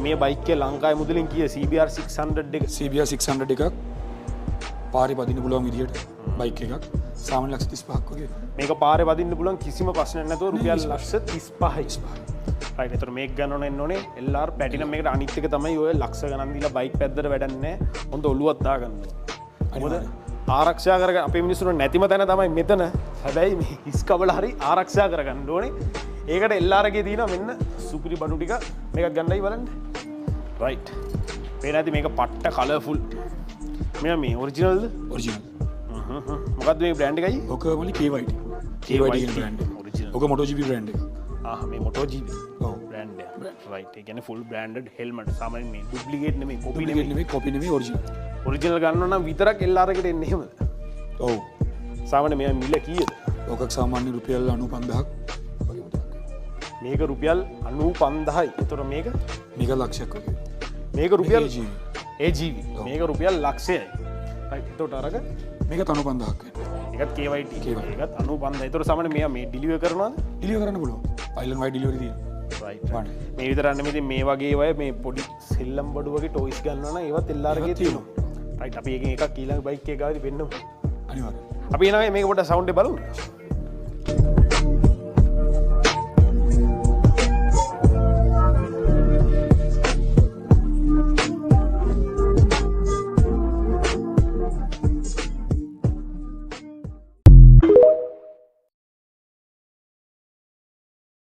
මේ බයික් එක ලංකාවේ මුදලින් කීය CBR 600 එක CBR 600 එකක් පාරේ පදින්න පුළුවන් විදියට බයික් එකක් සාමාන්‍ය ලක්ෂ 35ක් වගේ. මේක පාරේ වදින්න පුළුවන් කිසිම ප්‍රශ්නයක් නැතුව රුපියල් ලක්ෂ 35යි. රයිට්. ඒතර මේක ගන්න එන්න ඕනේ LR Platinum එකට අනිත් එක තමයි ඔය ලක්ෂ ගණන් දීලා බයික් පැද්දට වැඩක් නැහැ. හොඳ ඔලුවක් දාගන්න. මොකද ආරක්ෂා කරගන්න අපේ මිනිස්සුන්ට නැතිම තැන තමයි මෙතන. හැබැයි මේ හිස් කබල හරි ආරක්ෂා කරගන්න ඕනේ. ඒකට LR එකේ තියෙනවා මෙන්න සුපිරි බඩු ටික මේකක් ගන්නයි බලන්න. රයිට්. මේ නැති මේක පට්ට කලර්ෆුල්. මේ ඔරිජිනල්ද? ඔරිජිනල්. මොකක්ද මේ බ්‍රෑන්ඩ් එකයි? ඔක මොලි KYT. KYT කියන බ්‍රෑන්ඩ් එක. ඔරිජිනල්. ඔක MotoGP බ්‍රෑන්ඩ් එක. මේ MotoGP. ඔව්. බ්‍රෑන්ඩ් එක. රයිට්. ඒ කියන්නේ ෆුල් බ්‍රෑන්ඩඩ් හෙල්මට්. සාමාන්‍යයෙන් මේ ඩුප්ලිකේට් නෙමෙයි, කොපි නෙමෙයි. කොපි නෙමෙයි ඔරිජිනල්. ඔරිජිනල් ගන්න නම් විතරක් LR එකට එන්නේ එහෙමද? ඔව්. සාමාන්‍ය මේ මිල කීයද? ඔකක් සාමාන්‍ය රුපියල් 95000ක් වගේ මුදලක්. මේක රුපියල් 95000යි. ඒතර මේක ලක්ෂයක් වගේ. මේක රුපියල් AGV. මේක රුපියල් ලක්ෂයයි. රයිට්. ඒතකොට අරක මේක 95000ක් වෙනවා. ඒකත් KYT. ඒකත් 95000. ඒතර සාමාන්‍ය මේ ඩිලිවර් කරනවද? ඩිලිවර් කරන්න පුළුවන්. අයිලන්ඩ් වයිඩ් ඩිලිවරි තියෙනවා. රයිට්. මේ විතරක් නෙමෙයි මේ වගේ අය මේ පොඩි සෙල්ලම් බඩු වගේ ටොයිස් ගන්නවා නම් ඒවත් LR එකේ තියෙනවා. රයිට්. අපි එකකින් එකක් ඊළඟ බයික් එක ගාවිලි වෙන්නමු. අනිවාර්යයෙන්. අපි එනවා මේක පොඩ්ඩක් සවුන්ඩ් එක බලමු.